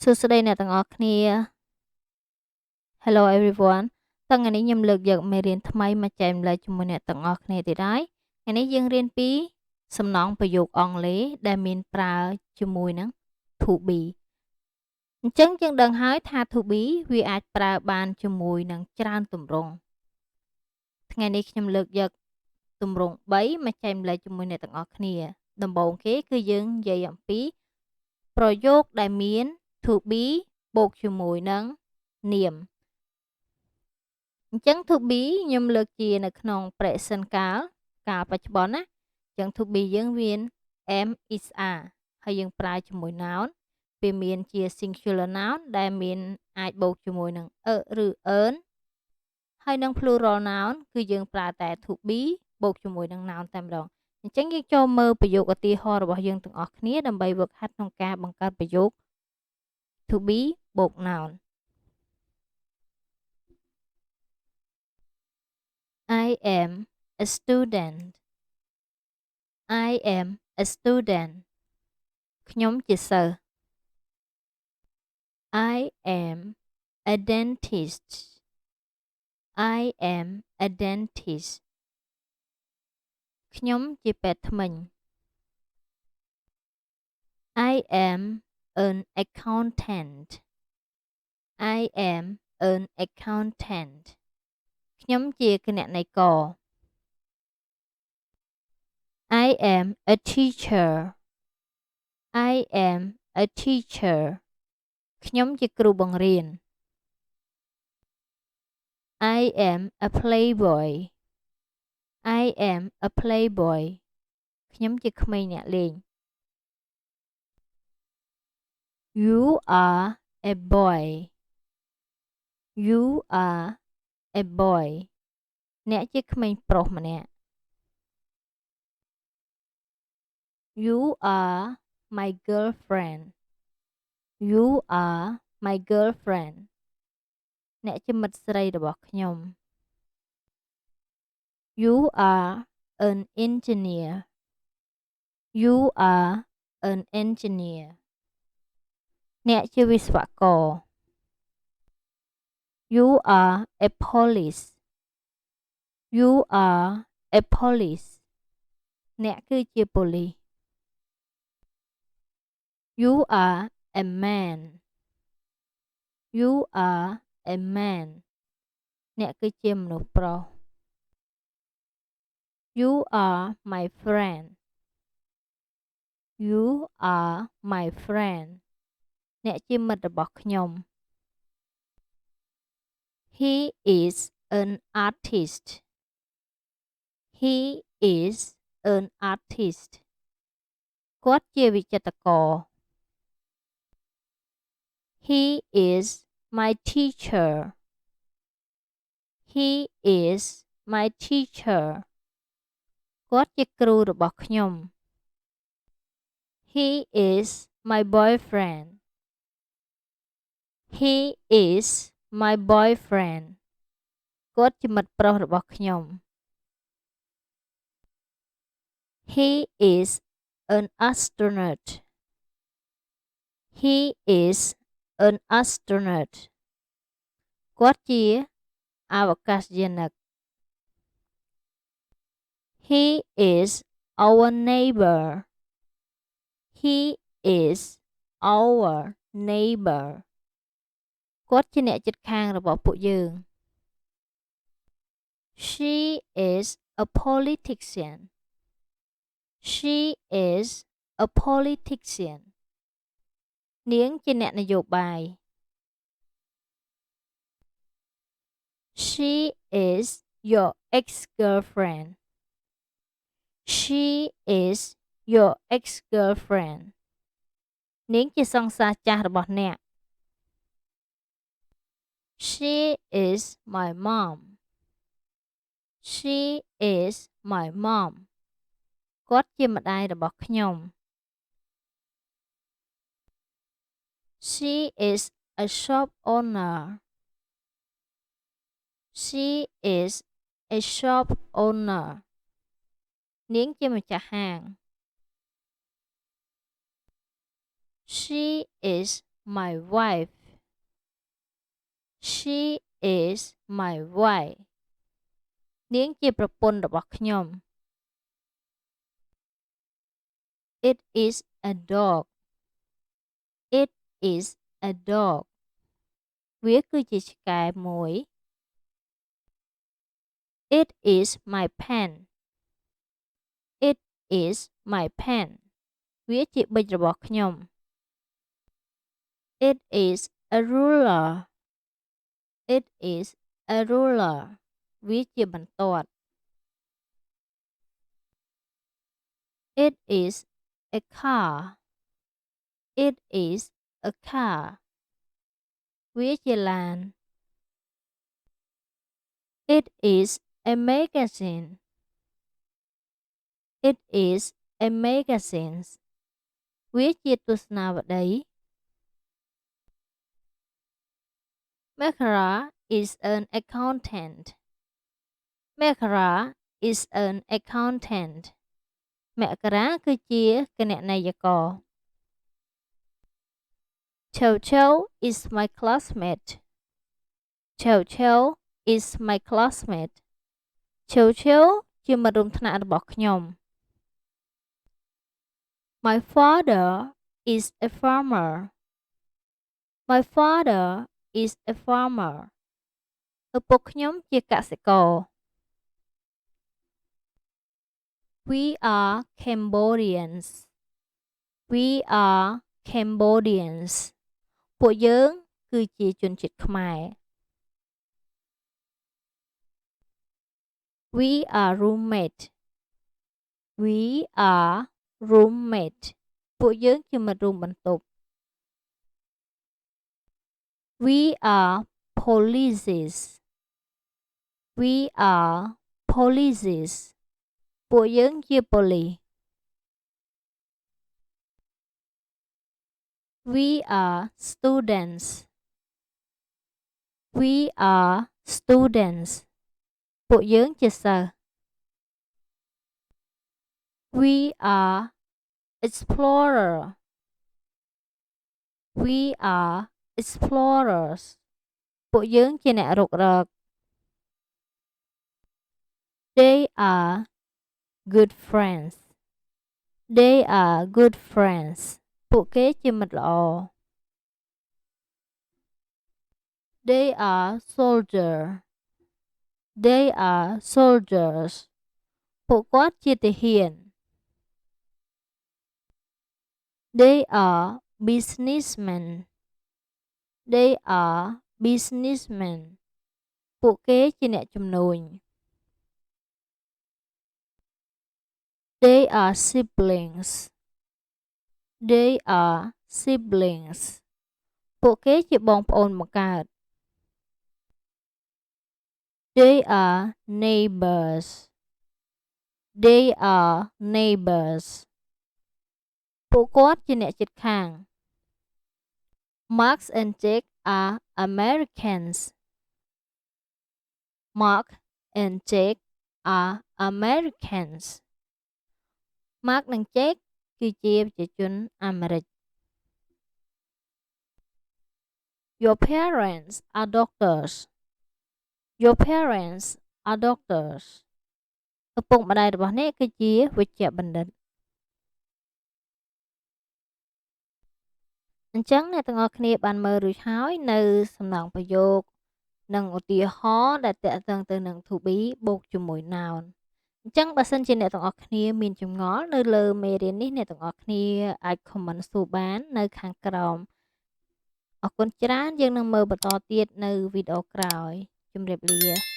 សួស្តីអ្នកទាំងអស់គ្នា Hello everyone ថ្ងៃនេះខ្ញុំលើកយកមេរៀនថ្មីមកចែកម្លែកជាមួយអ្នកទាំងអស់គ្នាទៀតហើយថ្ងៃនេះយើងរៀនពីសំណង់ប្រយោគអង់គ្លេសដែលមានប្រើជាមួយនឹង to be អញ្ចឹងយើងដឹងហើយថា to be វាអាចប្រើបានជាមួយនឹងច្រើនទម្រង់ថ្ងៃនេះខ្ញុំលើកយកទម្រង់3មកចែកម្លែកជាមួយអ្នកទាំងអស់គ្នាដំបូងគេគឺយើងនិយាយអំពីប្រយោគដែលមាន to be បូកជាមួយនឹងនាមអញ្ចឹង to be ខ្ញុំលើកជានៅក្នុង present កាលបច្ចុប្បន្នណាអញ្ចឹង to be យើងមាន am is are ហើយយើងប្រើជាមួយ noun វាមានជា singular noun ដែលមានអាចបូកជាមួយនឹងឬ earn ហើយនឹង plural noun គឺយើងប្រើតែ to be បូកជាមួយនឹង noun តែម្ដងអញ្ចឹងយើងចូលមើលប្រយោគឧទាហរណ៍របស់យើងទាំងអស់គ្នាដើម្បីហ្វឹកហាត់ក្នុងការបង្កើតប្រយោគ to be បូក noun I am a student. I am a student. ខ្ញុំជាសិស្ស I am a dentist. I am a dentist. ខ្ញុំជាពេទ្យធ្មេញ I am an accountant. I am an accountant. ខ្ញុំជាគណនេយ្យករ I am a teacher. I am a teacher. ខ្ញុំជាគ្រូបង្រៀន I am a playboy. I am a playboy. ខ្ញុំជាក្មេងអ្នកលេង You are a boy. You are a boy. អ្នកជាក្មេងប្រុសម្នាក់ You are my girlfriend. You are my girlfriend. អ្នកជាមិត្តស្រីរបស់ខ្ញុំ You are an engineer. You are an engineer. អ្នកជាវិស្វករ You are a police. You are a police. អ្នកគឺជាប៉ូលីស You are a man. You are a man. អ្នកគឺជាមនុស្សប្រុស You are my friend. You are my friend. អ្នកជាមិត្តរបស់ខ្ញុំ He is an artist. He is an artist. គាត់ជាវិចិត្រករ He is my teacher. He is my teacher. គាត់ជាគ្រូរបស់ខ្ញុំ He is my boyfriend. He is my boyfriend. គាត់ជាមិត្តប្រុសរបស់ខ្ញុំ He is an astronaut. He is an astronaut. គាត់ជាអវកាសយានិក He is our neighbor. He is our neighbor. គាត់ជាអ្នកជិតខាងរបស់ពួកយើង She is a politician. She is a politician. នាងជាអ្នកនយោបាយ She is your ex-girlfriend. She is your ex-girlfriend. នាងជាសង្សារចាស់របស់អ្នក She is my mom. She is my mom. គាត់ជាម្ដាយរបស់ខ្ញុំ She is a shop owner. She is a shop owner. នាងជាម្ចាស់ហាង She is my wife she is my wife នាងជាប្រពន្ធរបស់ខ្ញុំ it is a dog it is a dog វាគឺជាឆ្កែមួយ it is my pen it is my pen វាជាប៊ិចរបស់ខ្ញុំ it is a ruler it is a ruler វាជាបន្ទាត់ it is a car it is a car វាជាឡាន it is a magazine it is a magazine វាជាទស្សនាវដ្តី Makara is an accountant Makara is an accountant មករាគឺជាគណនេយ្យករ Chow Chow is my classmate Chow Chow is my classmate Chow Chow ជាមិត្តរួមថ្នាក់របស់ខ្ញុំ My father is a farmer My father is a farmer ឪពុកខ្ញុំជាកសិករ We are Cambodians We are Cambodians ពួកយើងគឺជាជនជាតិខ្មែរ We are roommate We are roommate ពួកយើងជាមិត្តរួមបន្ទប់ We are polices We are polices ពួកយើងជាប៉ូលីស We are students We are students ពួកយើងជាសិស្ស We are explorer We are explorers ពួកយើងជាអ្នករុករក They are good friends They are good friends ពួកគេជាមិត្តល្អ They are soldier They are soldiers ពួកគាត់ជាទាហាន They are businessmen They are businessmen ពួកគេជាអ្នកជំនួញ They are siblings They are siblings ពួកគេជាបងប្អូនបង្កើត They are neighbors They are neighbors ពួកគាត់ជាអ្នកជិតខាង Mark and Jake are Americans Mark and Jake are Americans Mark និង Jake គឺជាប្រជាជនអាមេរិក Your parents are doctors Your parents are doctors ឪពុកម្ដាយរបស់អ្នកគឺជាវេជ្ជបណ្ឌិត អញ្ចឹងអ្នកទាំងអស់គ្នាបានមើលរួចហើយនៅសំណង់ប្រយោគនិងឧទាហរណ៍ដែលតាក់ទងទៅនឹង to be បូកជាមួយ noun អញ្ចឹងបើសិនជាអ្នកទាំងអស់គ្នាមានចម្ងល់នៅលើមេរៀននេះអ្នកទាំងអស់គ្នាអាច comment សួរបាននៅខាងក្រោមអរគុណច្រើនយើងនឹងមើលបន្តទៀតនៅវីដេអូក្រោយជម្រាបលា